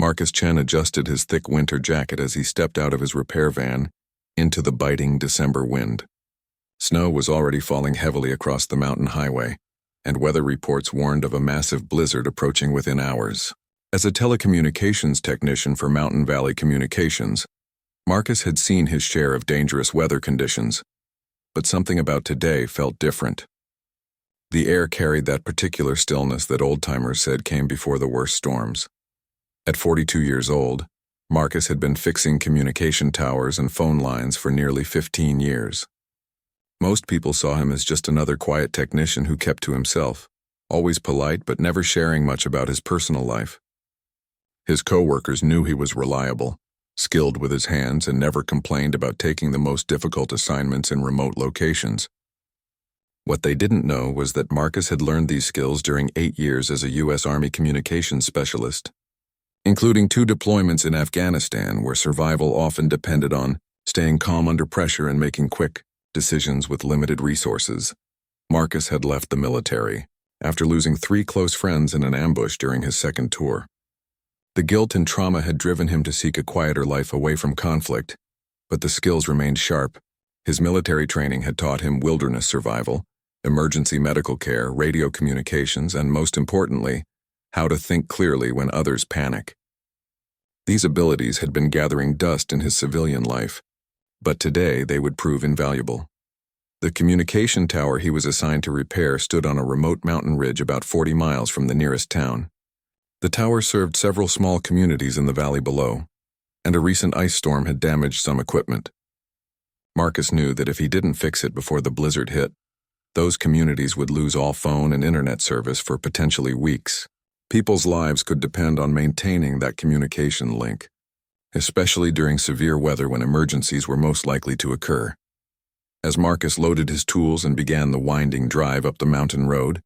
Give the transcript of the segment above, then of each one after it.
Marcus Chen adjusted his thick winter jacket as he stepped out of his repair van into the biting December wind. Snow was already falling heavily across the mountain highway, and weather reports warned of a massive blizzard approaching within hours. As a telecommunications technician for Mountain Valley Communications, Marcus had seen his share of dangerous weather conditions, but something about today felt different. The air carried that particular stillness that old-timers said came before the worst storms. At 42 years old, Marcus had been fixing communication towers and phone lines for nearly 15 years. Most people saw him as just another quiet technician who kept to himself, always polite but never sharing much about his personal life. His co-workers knew he was reliable, skilled with his hands, and never complained about taking the most difficult assignments in remote locations. What they didn't know was that Marcus had learned these skills during 8 years as a U.S. Army communications specialist, including 2 deployments in Afghanistan where survival often depended on staying calm under pressure and making quick decisions with limited resources. Marcus had left the military after losing 3 close friends in an ambush during his second tour. The guilt and trauma had driven him to seek a quieter life away from conflict, but the skills remained sharp. His military training had taught him wilderness survival, emergency medical care, radio communications, and most importantly, how to think clearly when others panic. These abilities had been gathering dust in his civilian life, but today they would prove invaluable. The communication tower he was assigned to repair stood on a remote mountain ridge about 40 miles from the nearest town. The tower served several small communities in the valley below, and a recent ice storm had damaged some equipment. Marcus knew that if he didn't fix it before the blizzard hit, those communities would lose all phone and internet service for potentially weeks. People's lives could depend on maintaining that communication link, especially during severe weather when emergencies were most likely to occur. As Marcus loaded his tools and began the winding drive up the mountain road,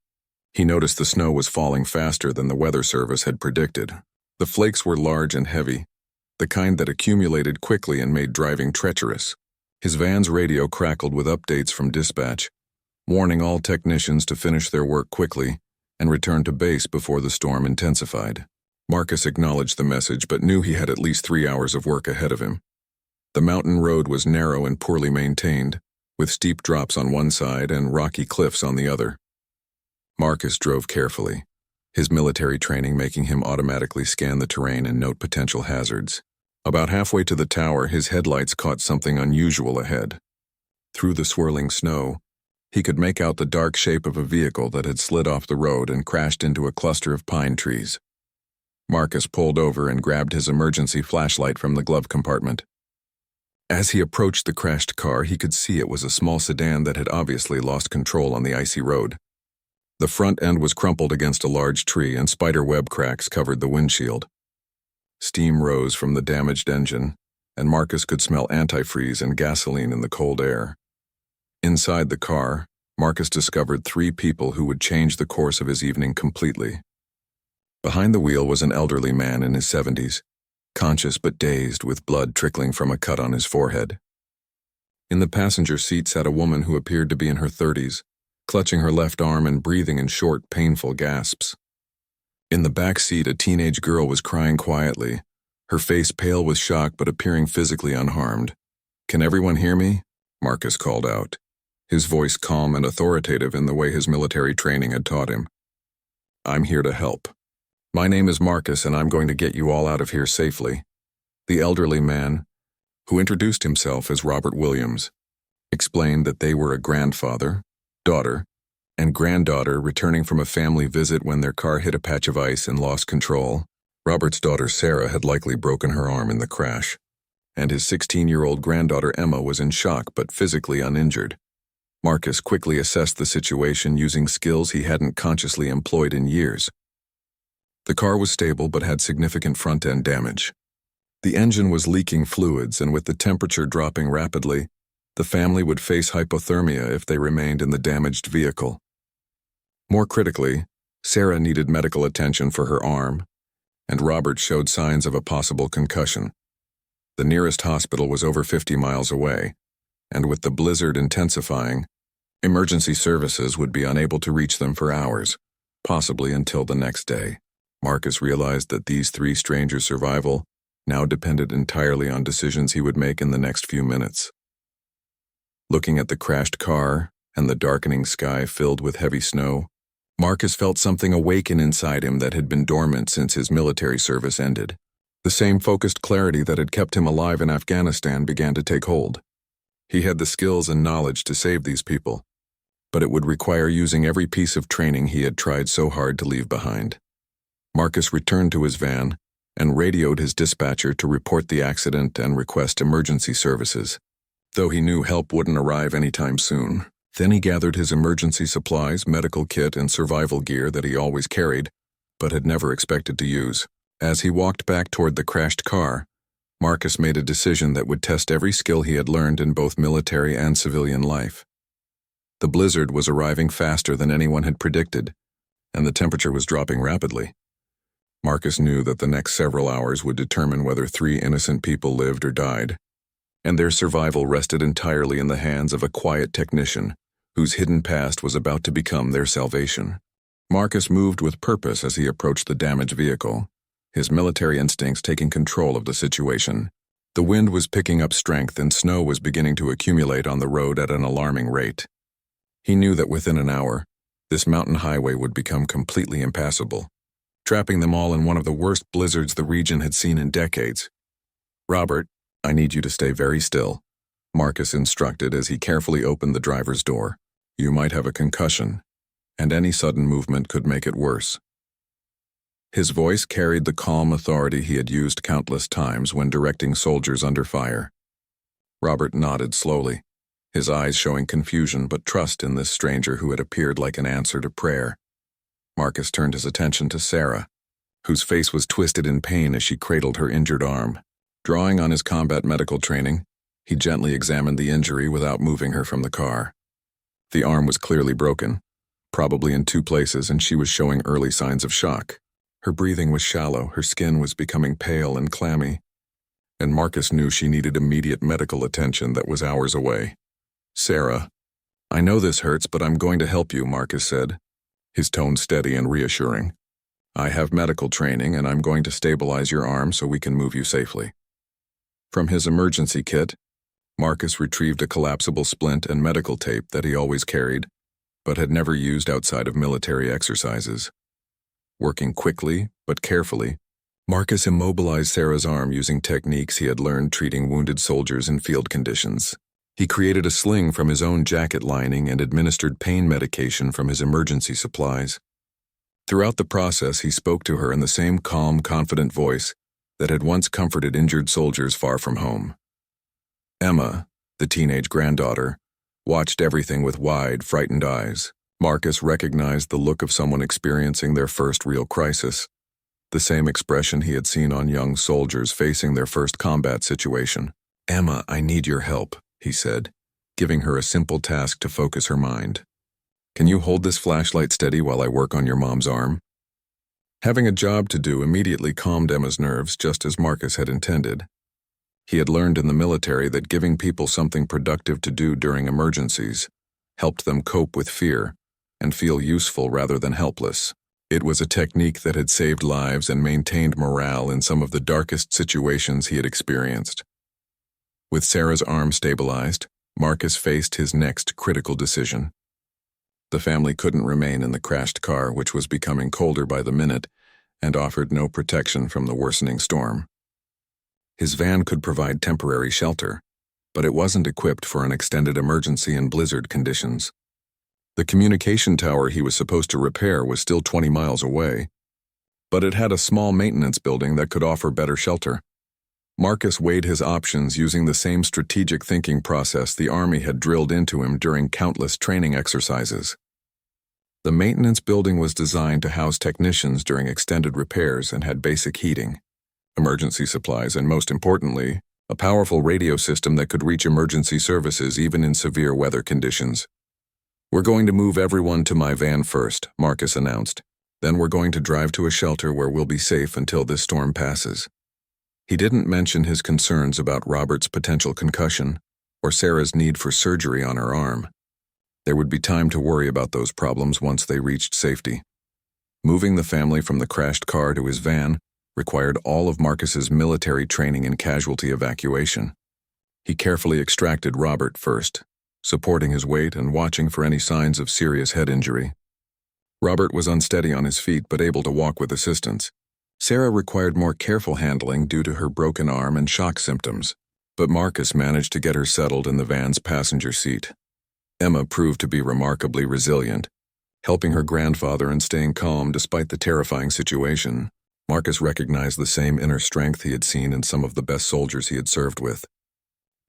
he noticed the snow was falling faster than the weather service had predicted. The flakes were large and heavy, the kind that accumulated quickly and made driving treacherous. His van's radio crackled with updates from dispatch, warning all technicians to finish their work quickly and return to base before the storm intensified. Marcus acknowledged the message but knew he had at least 3 hours of work ahead of him. The mountain road was narrow and poorly maintained, with steep drops on one side and rocky cliffs on the other. Marcus drove carefully, his military training making him automatically scan the terrain and note potential hazards. About halfway to the tower, his headlights caught something unusual ahead. Through the swirling snow, he could make out the dark shape of a vehicle that had slid off the road and crashed into a cluster of pine trees. Marcus pulled over and grabbed his emergency flashlight from the glove compartment. As he approached the crashed car, he could see it was a small sedan that had obviously lost control on the icy road. The front end was crumpled against a large tree and spiderweb cracks covered the windshield. Steam rose from the damaged engine, and Marcus could smell antifreeze and gasoline in the cold air. Inside the car, Marcus discovered 3 people who would change the course of his evening completely. Behind the wheel was an elderly man in his 70s, conscious but dazed, with blood trickling from a cut on his forehead. In the passenger seat sat a woman who appeared to be in her 30s, clutching her left arm and breathing in short, painful gasps. In the back seat, a teenage girl was crying quietly, her face pale with shock but appearing physically unharmed. "Can everyone hear me?" Marcus called out, his voice calm and authoritative in the way his military training had taught him. "I'm here to help. My name is Marcus, and I'm going to get you all out of here safely." The elderly man, who introduced himself as Robert Williams, explained that they were a grandfather, daughter, and granddaughter returning from a family visit when their car hit a patch of ice and lost control. Robert's daughter Sarah had likely broken her arm in the crash, and his 16-year-old granddaughter Emma was in shock but physically uninjured. Marcus quickly assessed the situation using skills he hadn't consciously employed in years. The car was stable but had significant front-end damage. The engine was leaking fluids, and with the temperature dropping rapidly, the family would face hypothermia if they remained in the damaged vehicle. More critically, Sarah needed medical attention for her arm, and Robert showed signs of a possible concussion. The nearest hospital was over 50 miles away, and with the blizzard intensifying, emergency services would be unable to reach them for hours, possibly until the next day. Marcus realized that these three strangers' survival now depended entirely on decisions he would make in the next few minutes. Looking at the crashed car and the darkening sky filled with heavy snow, Marcus felt something awaken inside him that had been dormant since his military service ended. The same focused clarity that had kept him alive in Afghanistan began to take hold. He had the skills and knowledge to save these people, but it would require using every piece of training he had tried so hard to leave behind. Marcus returned to his van and radioed his dispatcher to report the accident and request emergency services, though he knew help wouldn't arrive anytime soon. Then he gathered his emergency supplies, medical kit, and survival gear that he always carried, but had never expected to use. As he walked back toward the crashed car, Marcus made a decision that would test every skill he had learned in both military and civilian life. The blizzard was arriving faster than anyone had predicted, and the temperature was dropping rapidly. Marcus knew that the next several hours would determine whether 3 innocent people lived or died, and their survival rested entirely in the hands of a quiet technician whose hidden past was about to become their salvation. Marcus moved with purpose as he approached the damaged vehicle, his military instincts taking control of the situation. The wind was picking up strength and snow was beginning to accumulate on the road at an alarming rate. He knew that within an hour, this mountain highway would become completely impassable, trapping them all in one of the worst blizzards the region had seen in decades. "Robert, I need you to stay very still," Marcus instructed as he carefully opened the driver's door. "You might have a concussion, and any sudden movement could make it worse." His voice carried the calm authority he had used countless times when directing soldiers under fire. Robert nodded slowly, his eyes showing confusion but trust in this stranger who had appeared like an answer to prayer. Marcus turned his attention to Sarah, whose face was twisted in pain as she cradled her injured arm. Drawing on his combat medical training, he gently examined the injury without moving her from the car. The arm was clearly broken, probably in 2 places, and she was showing early signs of shock. Her breathing was shallow, her skin was becoming pale and clammy, and Marcus knew she needed immediate medical attention that was hours away. "Sarah, I know this hurts, but I'm going to help you," Marcus said, his tone steady and reassuring. "I have medical training, and I'm going to stabilize your arm so we can move you safely." From his emergency kit, Marcus retrieved a collapsible splint and medical tape that he always carried, but had never used outside of military exercises. Working quickly, but carefully, Marcus immobilized Sarah's arm using techniques he had learned treating wounded soldiers in field conditions. He created a sling from his own jacket lining and administered pain medication from his emergency supplies. Throughout the process, he spoke to her in the same calm, confident voice that had once comforted injured soldiers far from home. Emma, the teenage granddaughter, watched everything with wide, frightened eyes. Marcus recognized the look of someone experiencing their first real crisis, the same expression he had seen on young soldiers facing their first combat situation. "Emma, I need your help," he said, giving her a simple task to focus her mind. "Can you hold this flashlight steady while I work on your mom's arm?" Having a job to do immediately calmed Emma's nerves, just as Marcus had intended. He had learned in the military that giving people something productive to do during emergencies helped them cope with fear and feel useful rather than helpless. It was a technique that had saved lives and maintained morale in some of the darkest situations he had experienced. With Sarah's arm stabilized, Marcus faced his next critical decision. The family couldn't remain in the crashed car, which was becoming colder by the minute and offered no protection from the worsening storm. His van could provide temporary shelter, but it wasn't equipped for an extended emergency in blizzard conditions. The communication tower he was supposed to repair was still 20 miles away, but it had a small maintenance building that could offer better shelter. Marcus weighed his options using the same strategic thinking process the Army had drilled into him during countless training exercises. The maintenance building was designed to house technicians during extended repairs and had basic heating, emergency supplies, and most importantly, a powerful radio system that could reach emergency services even in severe weather conditions. "We're going to move everyone to my van first," Marcus announced. "Then we're going to drive to a shelter where we'll be safe until this storm passes." He didn't mention his concerns about Robert's potential concussion or Sarah's need for surgery on her arm. There would be time to worry about those problems once they reached safety. Moving the family from the crashed car to his van required all of Marcus's military training in casualty evacuation. He carefully extracted Robert first, supporting his weight and watching for any signs of serious head injury. Robert was unsteady on his feet but able to walk with assistance. Sarah required more careful handling due to her broken arm and shock symptoms, but Marcus managed to get her settled in the van's passenger seat. Emma proved to be remarkably resilient, helping her grandfather and staying calm despite the terrifying situation. Marcus recognized the same inner strength he had seen in some of the best soldiers he had served with.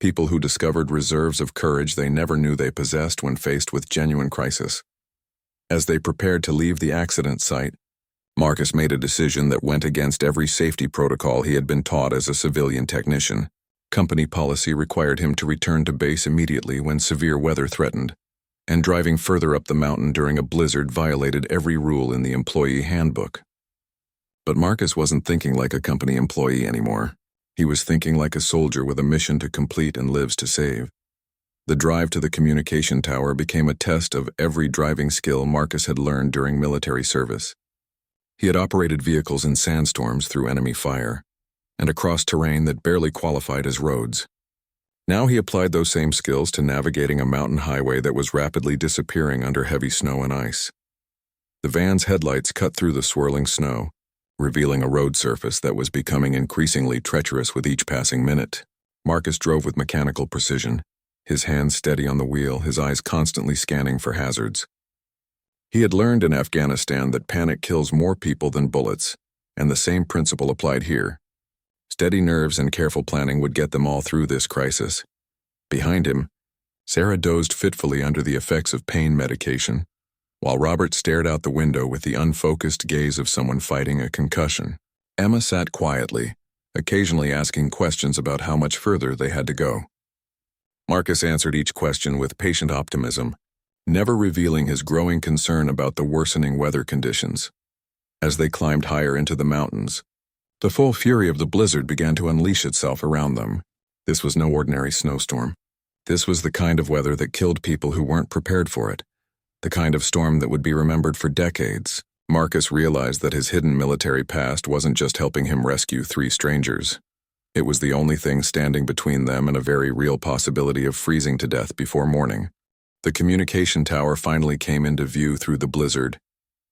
People who discovered reserves of courage they never knew they possessed when faced with genuine crisis. As they prepared to leave the accident site, Marcus made a decision that went against every safety protocol he had been taught as a civilian technician. Company policy required him to return to base immediately when severe weather threatened, and driving further up the mountain during a blizzard violated every rule in the employee handbook. But Marcus wasn't thinking like a company employee anymore. He was thinking like a soldier with a mission to complete and lives to save. The drive to the communication tower became a test of every driving skill Marcus had learned during military service. He had operated vehicles in sandstorms through enemy fire, and across terrain that barely qualified as roads. Now he applied those same skills to navigating a mountain highway that was rapidly disappearing under heavy snow and ice. The van's headlights cut through the swirling snow, revealing a road surface that was becoming increasingly treacherous with each passing minute. Marcus drove with mechanical precision, his hands steady on the wheel, his eyes constantly scanning for hazards. He had learned in Afghanistan that panic kills more people than bullets, and the same principle applied here. Steady nerves and careful planning would get them all through this crisis. Behind him, Sarah dozed fitfully under the effects of pain medication, while Robert stared out the window with the unfocused gaze of someone fighting a concussion. Emma sat quietly, occasionally asking questions about how much further they had to go. Marcus answered each question with patient optimism, never revealing his growing concern about the worsening weather conditions. As they climbed higher into the mountains, the full fury of the blizzard began to unleash itself around them. This was no ordinary snowstorm. This was the kind of weather that killed people who weren't prepared for it, the kind of storm that would be remembered for decades. Marcus realized that his hidden military past wasn't just helping him rescue 3 strangers. It was the only thing standing between them and a very real possibility of freezing to death before morning. The communication tower finally came into view through the blizzard,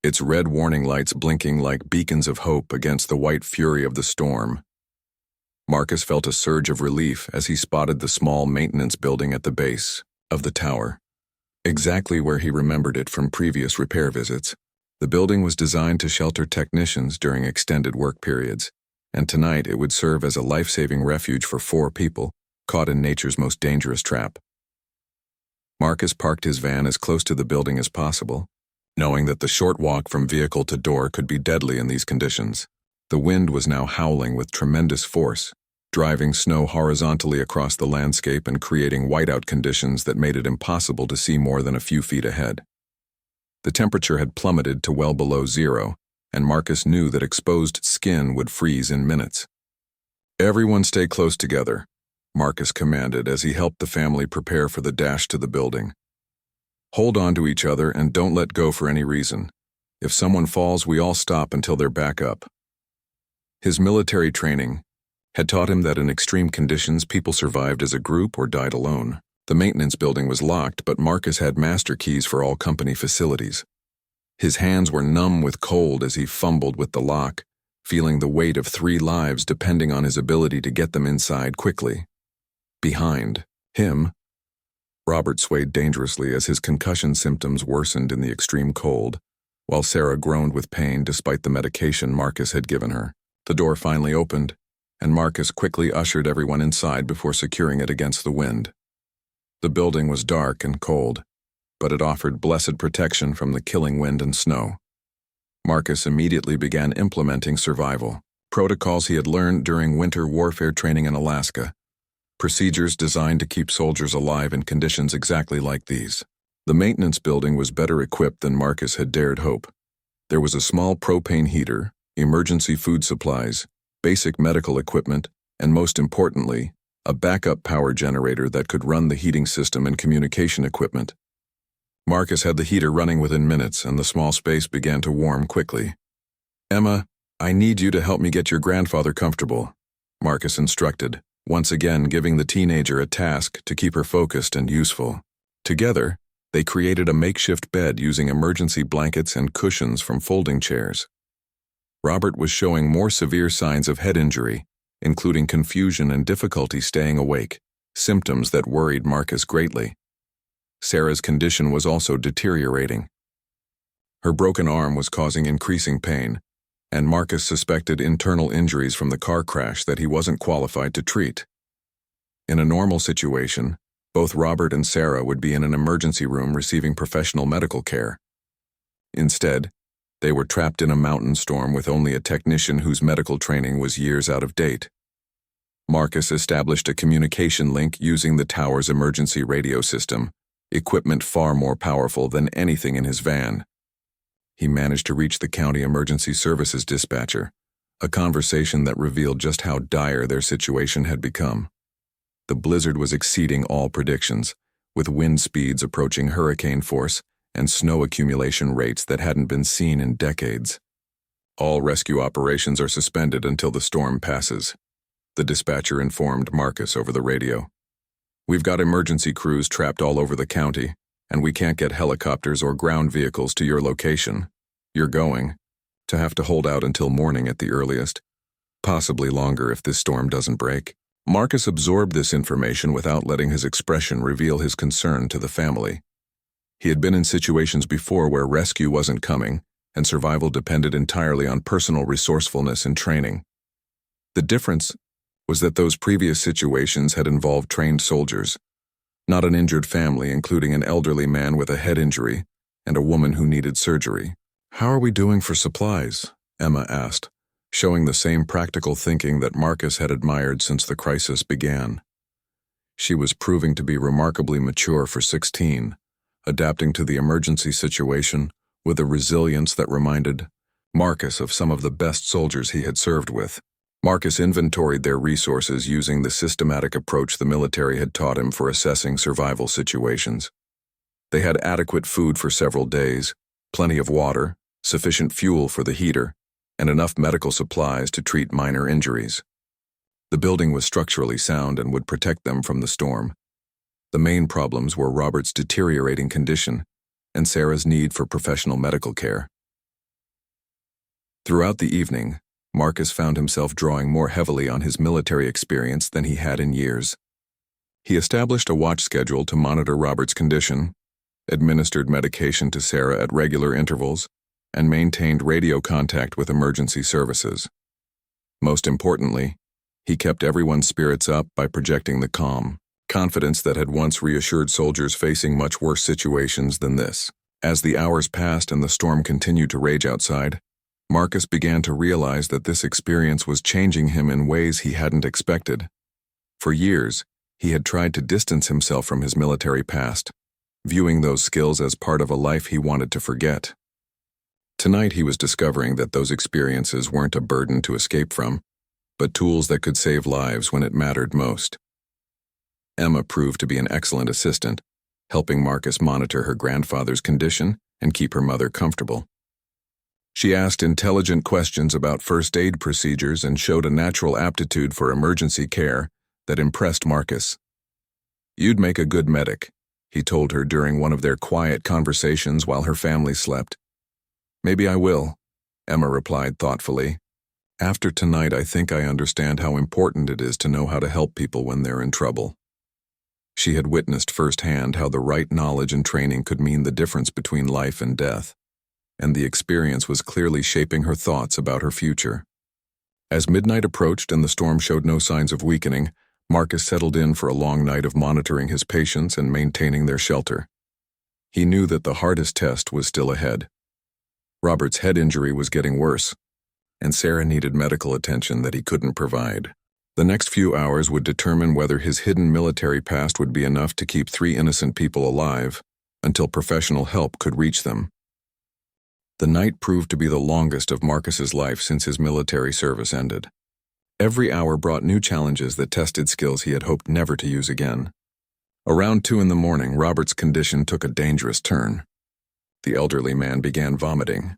its red warning lights blinking like beacons of hope against the white fury of the storm. Marcus felt a surge of relief as he spotted the small maintenance building at the base of the tower, exactly where he remembered it from previous repair visits. The building was designed to shelter technicians during extended work periods, and tonight it would serve as a life-saving refuge for 4 people caught in nature's most dangerous trap. Marcus parked his van as close to the building as possible, knowing that the short walk from vehicle to door could be deadly in these conditions. The wind was now howling with tremendous force, driving snow horizontally across the landscape and creating whiteout conditions that made it impossible to see more than a few feet ahead. The temperature had plummeted to well below 0, and Marcus knew that exposed skin would freeze in minutes. "Everyone stay close together," Marcus commanded as he helped the family prepare for the dash to the building. "Hold on to each other and don't let go for any reason. If someone falls, we all stop until they're back up." His military training had taught him that in extreme conditions people survived as a group or died alone. The maintenance building was locked, but Marcus had master keys for all company facilities. His hands were numb with cold as he fumbled with the lock, feeling the weight of 3 lives depending on his ability to get them inside quickly. Behind him, Robert swayed dangerously as his concussion symptoms worsened in the extreme cold, while Sarah groaned with pain despite the medication Marcus had given her. The door finally opened, and Marcus quickly ushered everyone inside before securing it against the wind. The building was dark and cold, but it offered blessed protection from the killing wind and snow. Marcus immediately began implementing survival protocols he had learned during winter warfare training in Alaska, procedures designed to keep soldiers alive in conditions exactly like these. The maintenance building was better equipped than Marcus had dared hope. There was a small propane heater, emergency food supplies, basic medical equipment, and most importantly, a backup power generator that could run the heating system and communication equipment. Marcus had the heater running within minutes, and the small space began to warm quickly. "Emma, I need you to help me get your grandfather comfortable," Marcus instructed, once again giving the teenager a task to keep her focused and useful. Together, they created a makeshift bed using emergency blankets and cushions from folding chairs. Robert was showing more severe signs of head injury, including confusion and difficulty staying awake, symptoms that worried Marcus greatly. Sarah's condition was also deteriorating. Her broken arm was causing increasing pain, and Marcus suspected internal injuries from the car crash that he wasn't qualified to treat. In a normal situation, both Robert and Sarah would be in an emergency room receiving professional medical care. Instead, they were trapped in a mountain storm with only a technician whose medical training was years out of date. Marcus established a communication link using the tower's emergency radio system, equipment far more powerful than anything in his van. He managed to reach the county emergency services dispatcher, a conversation that revealed just how dire their situation had become. The blizzard was exceeding all predictions, with wind speeds approaching hurricane force and snow accumulation rates that hadn't been seen in decades. "All rescue operations are suspended until the storm passes," the dispatcher informed Marcus over the radio. "We've got emergency crews trapped all over the county, and we can't get helicopters or ground vehicles to your location. You're going to have to hold out until morning at the earliest, possibly longer if this storm doesn't break." Marcus absorbed this information without letting his expression reveal his concern to the family. He had been in situations before where rescue wasn't coming, and survival depended entirely on personal resourcefulness and training. The difference was that those previous situations had involved trained soldiers, not an injured family including an elderly man with a head injury and a woman who needed surgery. "How are we doing for supplies?" Emma asked, showing the same practical thinking that Marcus had admired since the crisis began. She was proving to be remarkably mature for 16, adapting to the emergency situation with a resilience that reminded Marcus of some of the best soldiers he had served with. Marcus inventoried their resources using the systematic approach the military had taught him for assessing survival situations. They had adequate food for several days, plenty of water, sufficient fuel for the heater, and enough medical supplies to treat minor injuries. The building was structurally sound and would protect them from the storm. The main problems were Robert's deteriorating condition and Sarah's need for professional medical care. Throughout the evening, Marcus found himself drawing more heavily on his military experience than he had in years. He established a watch schedule to monitor Robert's condition, administered medication to Sarah at regular intervals, and maintained radio contact with emergency services. Most importantly, he kept everyone's spirits up by projecting the calm confidence that had once reassured soldiers facing much worse situations than this. As the hours passed and the storm continued to rage outside, Marcus began to realize that this experience was changing him in ways he hadn't expected. For years, he had tried to distance himself from his military past, viewing those skills as part of a life he wanted to forget. Tonight he was discovering that those experiences weren't a burden to escape from, but tools that could save lives when it mattered most. Emma proved to be an excellent assistant, helping Marcus monitor her grandfather's condition and keep her mother comfortable. She asked intelligent questions about first aid procedures and showed a natural aptitude for emergency care that impressed Marcus. "You'd make a good medic," he told her during one of their quiet conversations while her family slept. "Maybe I will," Emma replied thoughtfully. "After tonight, I think I understand how important it is to know how to help people when they're in trouble." She had witnessed firsthand how the right knowledge and training could mean the difference between life and death, and the experience was clearly shaping her thoughts about her future. As midnight approached and the storm showed no signs of weakening, Marcus settled in for a long night of monitoring his patients and maintaining their shelter. He knew that the hardest test was still ahead. Robert's head injury was getting worse, and Sarah needed medical attention that he couldn't provide. The next few hours would determine whether his hidden military past would be enough to keep 3 innocent people alive until professional help could reach them. The night proved to be the longest of Marcus's life since his military service ended. Every hour brought new challenges that tested skills he had hoped never to use again. Around 2 in the morning, Robert's condition took a dangerous turn. The elderly man began vomiting,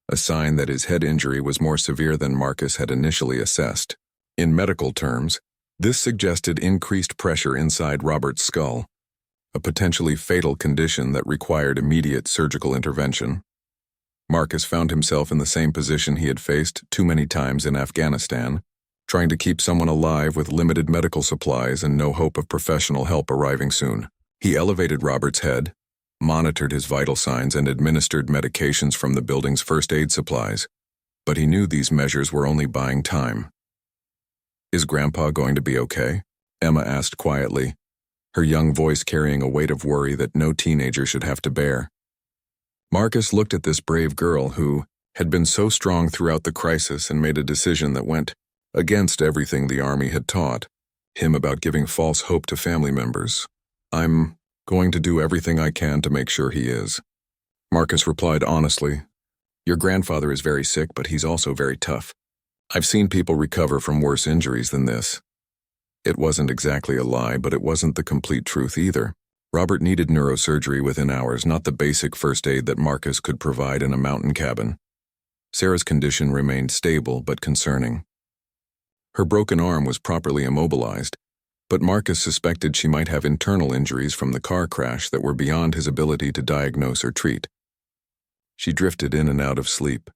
a sign that his head injury was more severe than Marcus had initially assessed. In medical terms, this suggested increased pressure inside Robert's skull, a potentially fatal condition that required immediate surgical intervention. Marcus found himself in the same position he had faced too many times in Afghanistan, trying to keep someone alive with limited medical supplies and no hope of professional help arriving soon. He elevated Robert's head, monitored his vital signs, and administered medications from the building's first aid supplies, but he knew these measures were only buying time. "Is Grandpa going to be okay?" Emma asked quietly, her young voice carrying a weight of worry that no teenager should have to bear. Marcus looked at this brave girl who had been so strong throughout the crisis and made a decision that went against everything the Army had taught him about giving false hope to family members. "I'm going to do everything I can to make sure he is." Marcus replied honestly, "Your grandfather is very sick, but he's also very tough. I've seen people recover from worse injuries than this." It wasn't exactly a lie, but it wasn't the complete truth either. Robert needed neurosurgery within hours, not the basic first aid that Marcus could provide in a mountain cabin. Sarah's condition remained stable but concerning. Her broken arm was properly immobilized, but Marcus suspected she might have internal injuries from the car crash that were beyond his ability to diagnose or treat. She drifted in and out of sleep,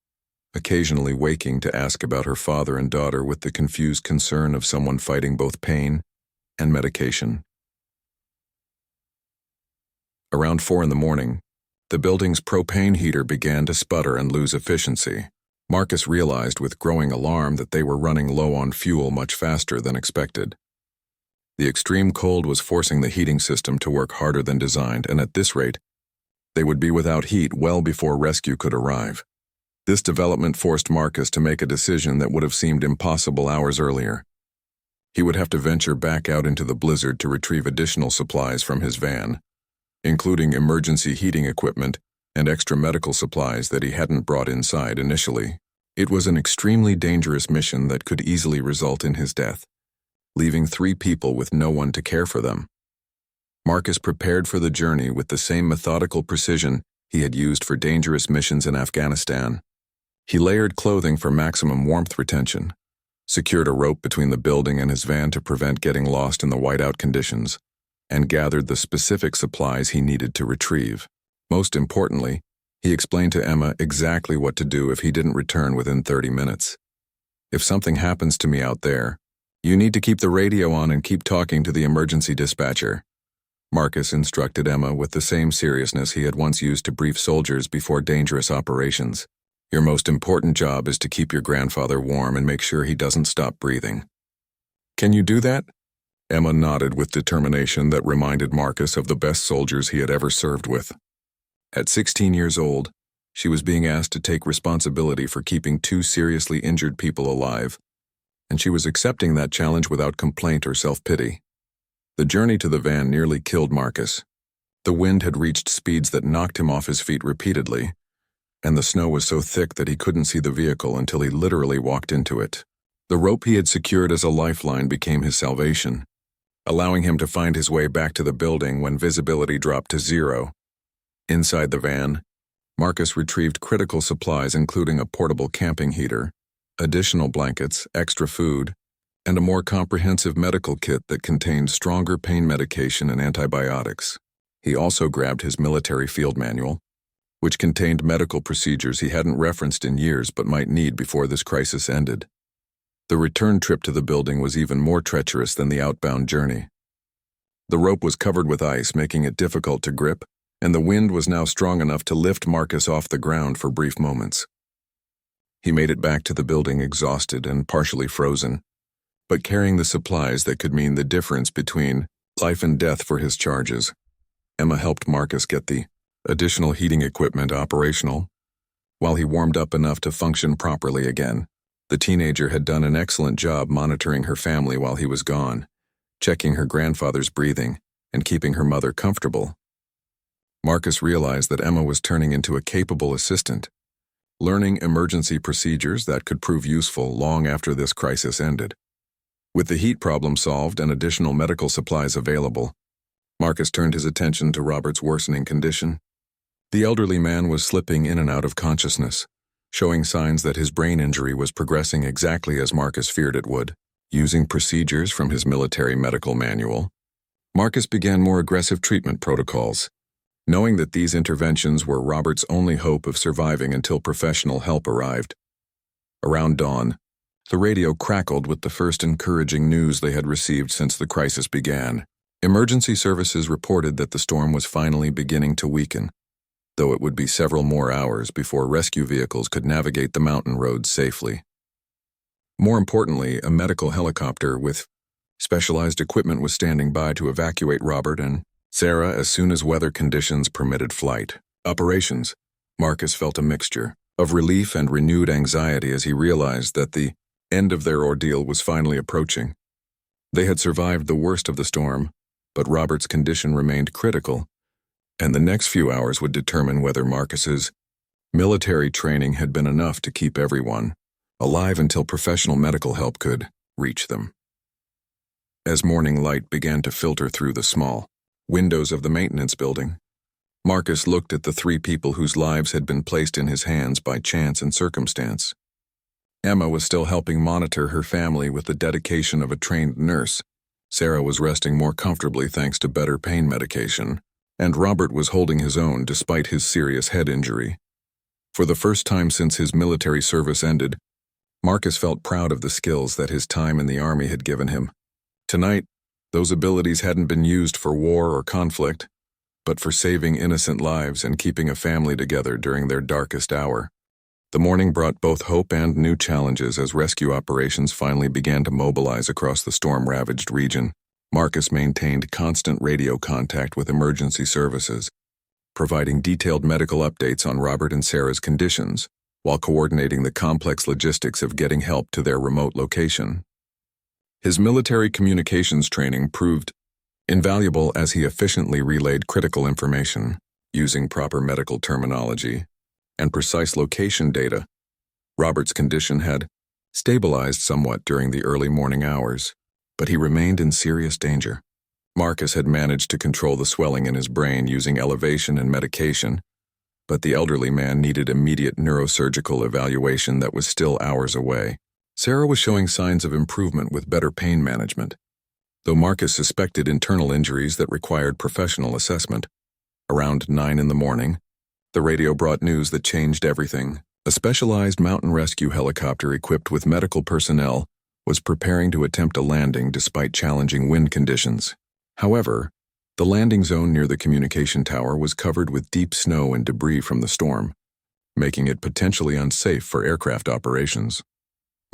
occasionally waking to ask about her father and daughter with the confused concern of someone fighting both pain and medication. Around 4 in the morning, the building's propane heater began to sputter and lose efficiency. Marcus realized with growing alarm that they were running low on fuel much faster than expected. The extreme cold was forcing the heating system to work harder than designed, and at this rate, they would be without heat well before rescue could arrive. This development forced Marcus to make a decision that would have seemed impossible hours earlier. He would have to venture back out into the blizzard to retrieve additional supplies from his van, including emergency heating equipment and extra medical supplies that he hadn't brought inside initially. It was an extremely dangerous mission that could easily result in his death, leaving 3 people with no one to care for them. Marcus prepared for the journey with the same methodical precision he had used for dangerous missions in Afghanistan. He layered clothing for maximum warmth retention, secured a rope between the building and his van to prevent getting lost in the whiteout conditions, and gathered the specific supplies he needed to retrieve. Most importantly, he explained to Emma exactly what to do if he didn't return within 30 minutes. "If something happens to me out there, you need to keep the radio on and keep talking to the emergency dispatcher," Marcus instructed Emma with the same seriousness he had once used to brief soldiers before dangerous operations. "Your most important job is to keep your grandfather warm and make sure he doesn't stop breathing." "Can you do that?" Emma nodded with determination that reminded Marcus of the best soldiers he had ever served with. At 16 years old, she was being asked to take responsibility for keeping 2 seriously injured people alive, and she was accepting that challenge without complaint or self-pity. The journey to the van nearly killed Marcus. The wind had reached speeds that knocked him off his feet repeatedly, and the snow was so thick that he couldn't see the vehicle until he literally walked into it. The rope he had secured as a lifeline became his salvation, allowing him to find his way back to the building when visibility dropped to 0. Inside the van, Marcus retrieved critical supplies including a portable camping heater, additional blankets, extra food, and a more comprehensive medical kit that contained stronger pain medication and antibiotics. He also grabbed his military field manual, which contained medical procedures he hadn't referenced in years but might need before this crisis ended. The return trip to the building was even more treacherous than the outbound journey. The rope was covered with ice, making it difficult to grip, and the wind was now strong enough to lift Marcus off the ground for brief moments. He made it back to the building exhausted and partially frozen, but carrying the supplies that could mean the difference between life and death for his charges. Emma helped Marcus get the additional heating equipment operational, while he warmed up enough to function properly again. The teenager had done an excellent job monitoring her family while he was gone, checking her grandfather's breathing, and keeping her mother comfortable. Marcus realized that Emma was turning into a capable assistant, learning emergency procedures that could prove useful long after this crisis ended. With the heat problem solved and additional medical supplies available, Marcus turned his attention to Robert's worsening condition. The elderly man was slipping in and out of consciousness, showing signs that his brain injury was progressing exactly as Marcus feared it would. Using procedures from his military medical manual, Marcus began more aggressive treatment protocols, knowing that these interventions were Robert's only hope of surviving until professional help arrived. Around dawn, the radio crackled with the first encouraging news they had received since the crisis began. Emergency services reported that the storm was finally beginning to weaken, though it would be several more hours before rescue vehicles could navigate the mountain roads safely. More importantly, a medical helicopter with specialized equipment was standing by to evacuate Robert and Sarah as soon as weather conditions permitted flight. Operations. Marcus felt a mixture of relief and renewed anxiety as he realized that the end of their ordeal was finally approaching. They had survived the worst of the storm, but Robert's condition remained critical, and the next few hours would determine whether Marcus's military training had been enough to keep everyone alive until professional medical help could reach them. As morning light began to filter through the small windows of the maintenance building, Marcus looked at the three people whose lives had been placed in his hands by chance and circumstance. Emma was still helping monitor her family with the dedication of a trained nurse. Sarah was resting more comfortably thanks to better pain medication, and Robert was holding his own despite his serious head injury. For the first time since his military service ended, Marcus felt proud of the skills that his time in the army had given him. Tonight, those abilities hadn't been used for war or conflict, but for saving innocent lives and keeping a family together during their darkest hour. The morning brought both hope and new challenges as rescue operations finally began to mobilize across the storm-ravaged region. Marcus maintained constant radio contact with emergency services, providing detailed medical updates on Robert and Sarah's conditions, while coordinating the complex logistics of getting help to their remote location. His military communications training proved invaluable as he efficiently relayed critical information, using proper medical terminology and precise location data. Robert's condition had stabilized somewhat during the early morning hours, but he remained in serious danger. Marcus had managed to control the swelling in his brain using elevation and medication, but the elderly man needed immediate neurosurgical evaluation that was still hours away. Sarah was showing signs of improvement with better pain management, though Marcus suspected internal injuries that required professional assessment. Around 9 in the morning, the radio brought news that changed everything. A specialized mountain rescue helicopter equipped with medical personnel was preparing to attempt a landing despite challenging wind conditions. However, the landing zone near the communication tower was covered with deep snow and debris from the storm, making it potentially unsafe for aircraft operations.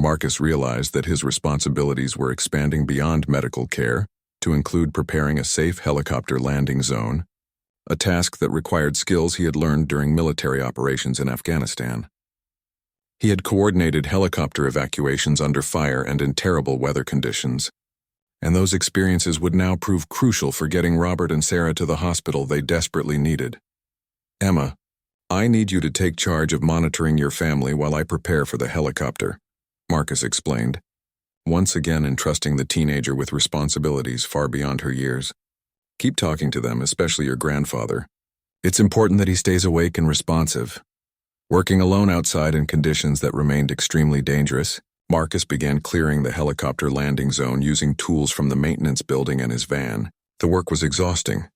Marcus realized that his responsibilities were expanding beyond medical care to include preparing a safe helicopter landing zone, a task that required skills he had learned during military operations in Afghanistan. He had coordinated helicopter evacuations under fire and in terrible weather conditions, and those experiences would now prove crucial for getting Robert and Sarah to the hospital they desperately needed. "Emma, I need you to take charge of monitoring your family while I prepare for the helicopter," Marcus explained, once again entrusting the teenager with responsibilities far beyond her years. "Keep talking to them, especially your grandfather. It's important that he stays awake and responsive." Working alone outside in conditions that remained extremely dangerous, Marcus began clearing the helicopter landing zone using tools from the maintenance building and his van. The work was exhausting,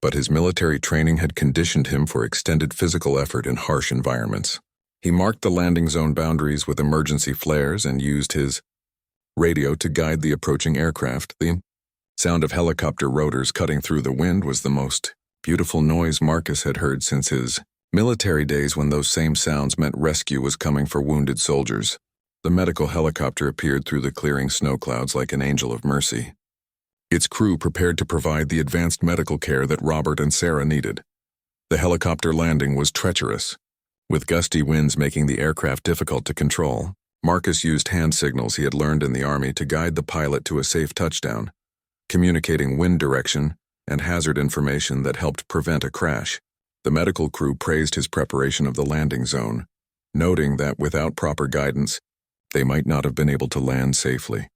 but his military training had conditioned him for extended physical effort in harsh environments. He marked the landing zone boundaries with emergency flares and used his radio to guide the approaching aircraft. The sound of helicopter rotors cutting through the wind was the most beautiful noise Marcus had heard since his military days, when those same sounds meant rescue was coming for wounded soldiers. The medical helicopter appeared through the clearing snow clouds like an angel of mercy, its crew prepared to provide the advanced medical care that Robert and Sarah needed. The helicopter landing was treacherous, with gusty winds making the aircraft difficult to control. Marcus used hand signals he had learned in the Army to guide the pilot to a safe touchdown, communicating wind direction and hazard information that helped prevent a crash. The medical crew praised his preparation of the landing zone, noting that without proper guidance, they might not have been able to land safely.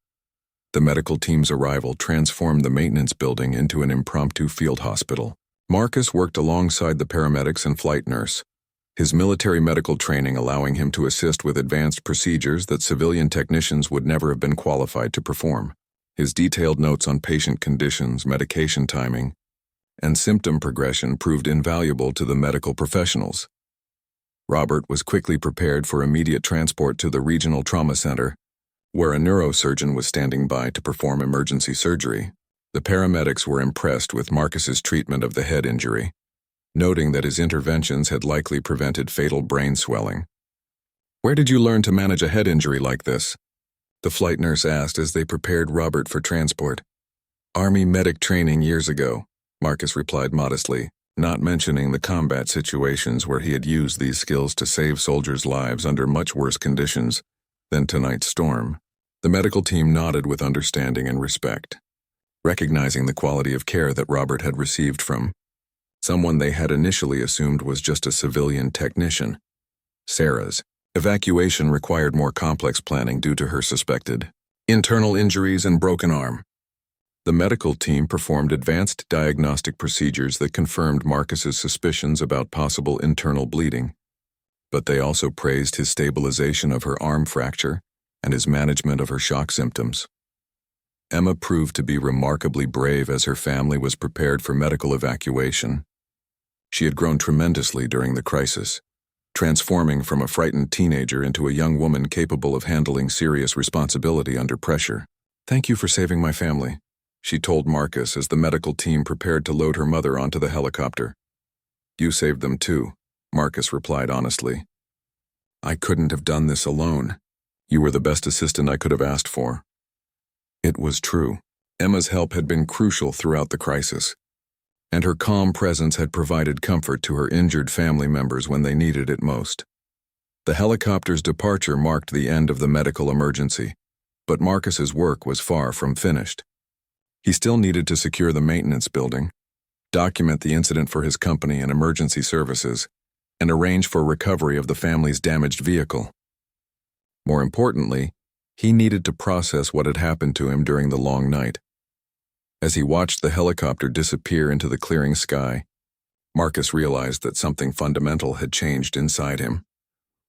The medical team's arrival transformed the maintenance building into an impromptu field hospital. Marcus worked alongside the paramedics and flight nurse, his military medical training allowing him to assist with advanced procedures that civilian technicians would never have been qualified to perform. His detailed notes on patient conditions, medication timing, and symptom progression proved invaluable to the medical professionals. Robert was quickly prepared for immediate transport to the regional trauma center, where a neurosurgeon was standing by to perform emergency surgery. The paramedics were impressed with Marcus's treatment of the head injury, noting that his interventions had likely prevented fatal brain swelling. "Where did you learn to manage a head injury like this?" the flight nurse asked as they prepared Robert for transport. "Army medic training years ago," Marcus replied modestly, not mentioning the combat situations where he had used these skills to save soldiers' lives under much worse conditions than tonight's storm. The medical team nodded with understanding and respect, recognizing the quality of care that Robert had received from someone they had initially assumed was just a civilian technician. Sarah's evacuation required more complex planning due to her suspected internal injuries and broken arm. The medical team performed advanced diagnostic procedures that confirmed Marcus's suspicions about possible internal bleeding, but they also praised his stabilization of her arm fracture and his management of her shock symptoms. Emma proved to be remarkably brave as her family was prepared for medical evacuation. She had grown tremendously during the crisis, transforming from a frightened teenager into a young woman capable of handling serious responsibility under pressure. "Thank you for saving my family," she told Marcus as the medical team prepared to load her mother onto the helicopter. "You saved them too," Marcus replied honestly. "I couldn't have done this alone. You were the best assistant I could have asked for." It was true. Emma's help had been crucial throughout the crisis, and her calm presence had provided comfort to her injured family members when they needed it most. The helicopter's departure marked the end of the medical emergency, but Marcus's work was far from finished. He still needed to secure the maintenance building, document the incident for his company and emergency services, and arrange for recovery of the family's damaged vehicle. More importantly, he needed to process what had happened to him during the long night. As he watched the helicopter disappear into the clearing sky, Marcus realized that something fundamental had changed inside him.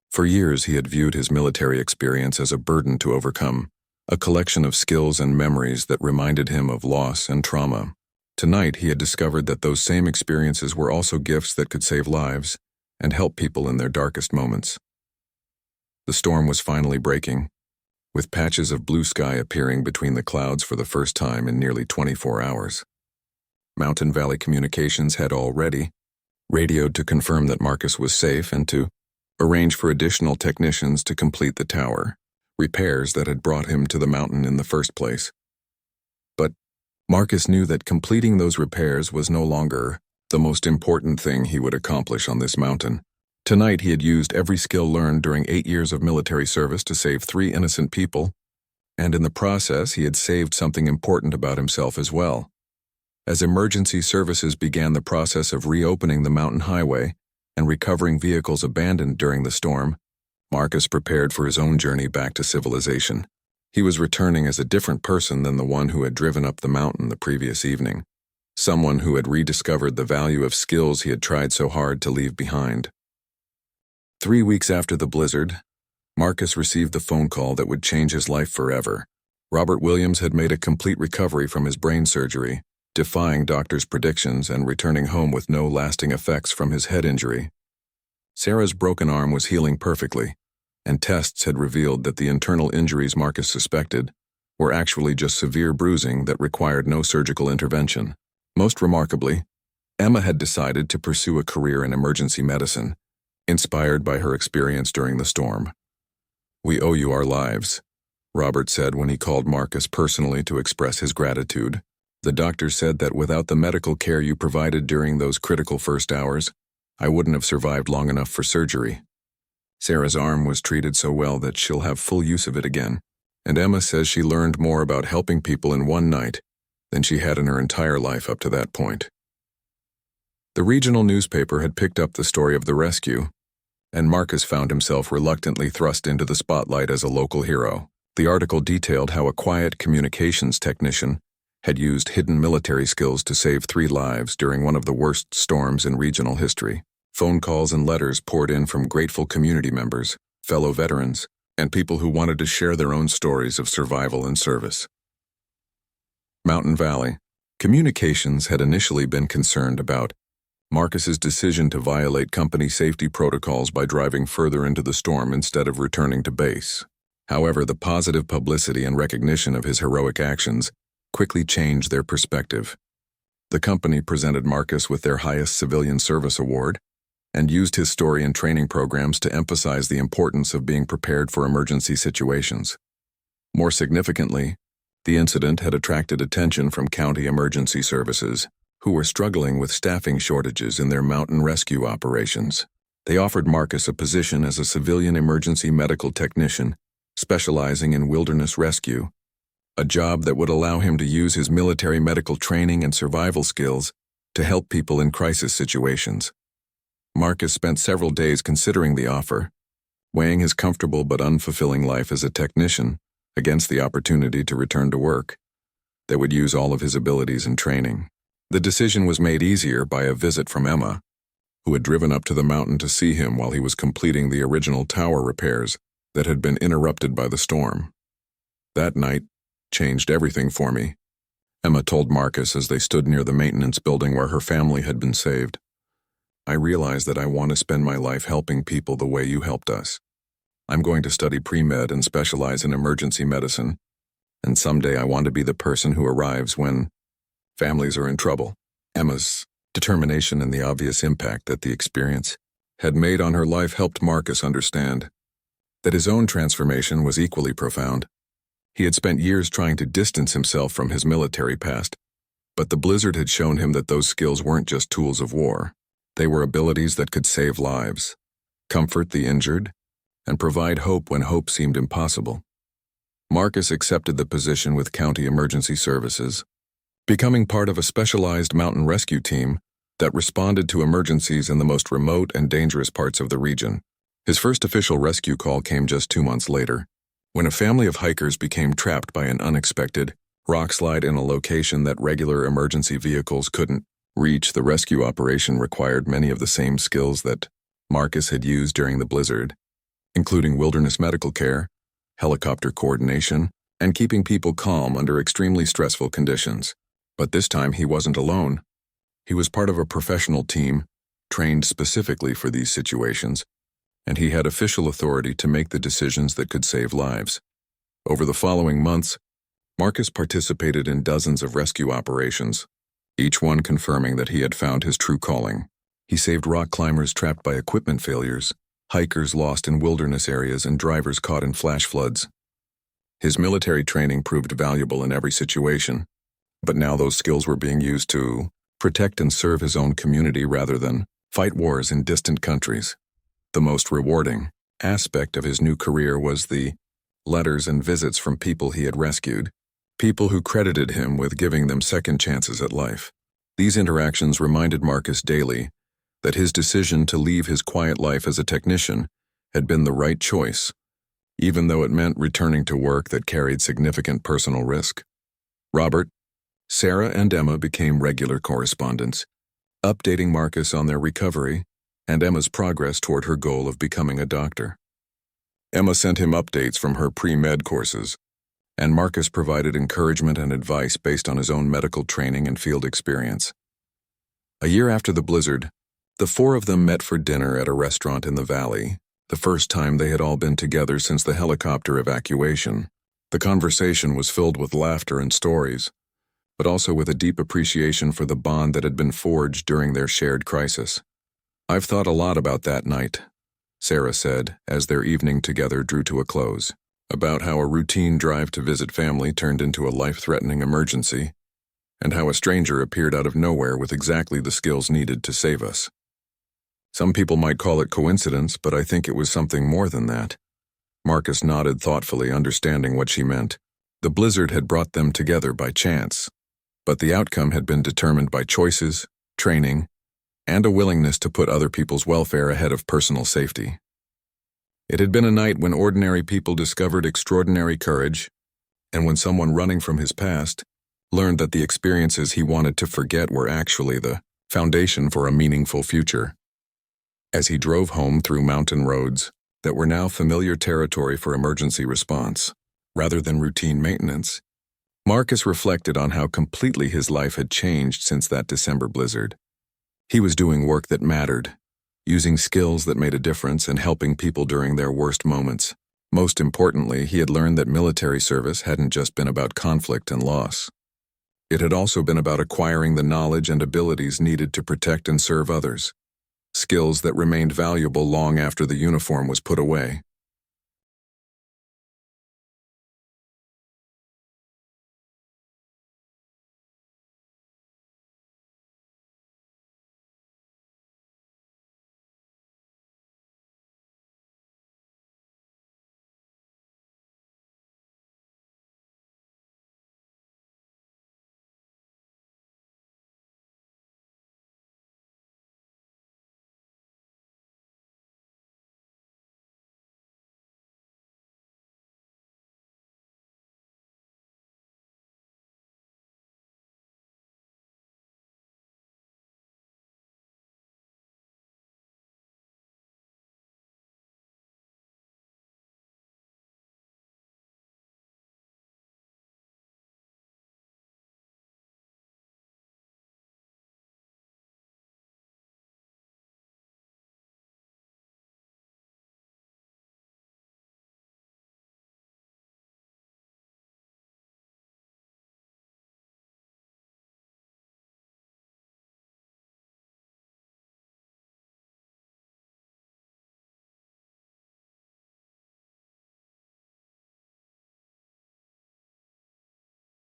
For years he had viewed his military experience as a burden to overcome, a collection of skills and memories that reminded him of loss and trauma. Tonight he had discovered that those same experiences were also gifts that could save lives and help people in their darkest moments. The storm was finally breaking, with patches of blue sky appearing between the clouds for the first time in nearly 24 hours. Mountain Valley Communications had already radioed to confirm that Marcus was safe and to arrange for additional technicians to complete the tower repairs that had brought him to the mountain in the first place. But Marcus knew that completing those repairs was no longer the most important thing he would accomplish on this mountain. Tonight he had used every skill learned during 8 years of military service to save 3 innocent people, and in the process he had saved something important about himself as well. As emergency services began the process of reopening the mountain highway and recovering vehicles abandoned during the storm, Marcus prepared for his own journey back to civilization. He was returning as a different person than the one who had driven up the mountain the previous evening, someone who had rediscovered the value of skills he had tried so hard to leave behind. 3 weeks after the blizzard, Marcus received the phone call that would change his life forever. Robert Williams had made a complete recovery from his brain surgery, defying doctors' predictions and returning home with no lasting effects from his head injury. Sarah's broken arm was healing perfectly, and tests had revealed that the internal injuries Marcus suspected were actually just severe bruising that required no surgical intervention. Most remarkably, Emma had decided to pursue a career in emergency medicine, inspired by her experience during the storm. "We owe you our lives," Robert said when he called Marcus personally to express his gratitude. "The doctor said that without the medical care you provided during those critical first hours, I wouldn't have survived long enough for surgery. Sarah's arm was treated so well that she'll have full use of it again, and Emma says she learned more about helping people in one night than she had in her entire life up to that point." The regional newspaper had picked up the story of the rescue, and Marcus found himself reluctantly thrust into the spotlight as a local hero. The article detailed how a quiet communications technician had used hidden military skills to save 3 lives during one of the worst storms in regional history. Phone calls and letters poured in from grateful community members, fellow veterans, and people who wanted to share their own stories of survival and service. Mountain Valley. Communications had initially been concerned about Marcus's decision to violate company safety protocols by driving further into the storm instead of returning to base. However, the positive publicity and recognition of his heroic actions quickly changed their perspective. The company presented Marcus with their highest civilian service award and used his story and training programs to emphasize the importance of being prepared for emergency situations. More significantly, the incident had attracted attention from county emergency services, who were struggling with staffing shortages in their mountain rescue operations. They offered Marcus a position as a civilian emergency medical technician, specializing in wilderness rescue, a job that would allow him to use his military medical training and survival skills to help people in crisis situations. Marcus spent several days considering the offer, weighing his comfortable but unfulfilling life as a technician against the opportunity to return to work that would use all of his abilities and training. The decision was made easier by a visit from Emma, who had driven up to the mountain to see him while he was completing the original tower repairs that had been interrupted by the storm. That night changed everything for me, Emma told Marcus as they stood near the maintenance building where her family had been saved. I realized that I want to spend my life helping people the way you helped us. I'm going to study pre-med and specialize in emergency medicine, and someday I want to be the person who arrives when families are in trouble. Emma's determination and the obvious impact that the experience had made on her life helped Marcus understand that his own transformation was equally profound. He had spent years trying to distance himself from his military past, but the blizzard had shown him that those skills weren't just tools of war. They were abilities that could save lives, comfort the injured, and provide hope when hope seemed impossible. Marcus accepted the position with County Emergency Services, becoming part of a specialized mountain rescue team that responded to emergencies in the most remote and dangerous parts of the region. His first official rescue call came just 2 months later, when a family of hikers became trapped by an unexpected rockslide in a location that regular emergency vehicles couldn't reach. The rescue operation required many of the same skills that Marcus had used during the blizzard, including wilderness medical care, helicopter coordination, and keeping people calm under extremely stressful conditions. But this time he wasn't alone. He was part of a professional team, trained specifically for these situations, and he had official authority to make the decisions that could save lives. Over the following months, Marcus participated in dozens of rescue operations, each one confirming that he had found his true calling. He saved rock climbers trapped by equipment failures, hikers lost in wilderness areas, and drivers caught in flash floods. His military training proved valuable in every situation, but now those skills were being used to protect and serve his own community rather than fight wars in distant countries. The most rewarding aspect of his new career was the letters and visits from people he had rescued, people who credited him with giving them second chances at life. These interactions reminded Marcus daily that his decision to leave his quiet life as a technician had been the right choice, even though it meant returning to work that carried significant personal risk. Robert, Sarah, and Emma became regular correspondents, updating Marcus on their recovery and Emma's progress toward her goal of becoming a doctor. Emma sent him updates from her pre-med courses, and Marcus provided encouragement and advice based on his own medical training and field experience. A year after the blizzard, the 4 of them met for dinner at a restaurant in the valley, the first time they had all been together since the helicopter evacuation. The conversation was filled with laughter and stories, but also with a deep appreciation for the bond that had been forged during their shared crisis. I've thought a lot about that night, Sarah said, as their evening together drew to a close, about how a routine drive to visit family turned into a life-threatening emergency, and how a stranger appeared out of nowhere with exactly the skills needed to save us. Some people might call it coincidence, but I think it was something more than that. Marcus nodded thoughtfully, understanding what she meant. The blizzard had brought them together by chance, but the outcome had been determined by choices, training, and a willingness to put other people's welfare ahead of personal safety. It had been a night when ordinary people discovered extraordinary courage, and when someone running from his past learned that the experiences he wanted to forget were actually the foundation for a meaningful future. As he drove home through mountain roads that were now familiar territory for emergency response, rather than routine maintenance, Marcus reflected on how completely his life had changed since that December blizzard. He was doing work that mattered, using skills that made a difference and helping people during their worst moments. Most importantly, he had learned that military service hadn't just been about conflict and loss. It had also been about acquiring the knowledge and abilities needed to protect and serve others, skills that remained valuable long after the uniform was put away.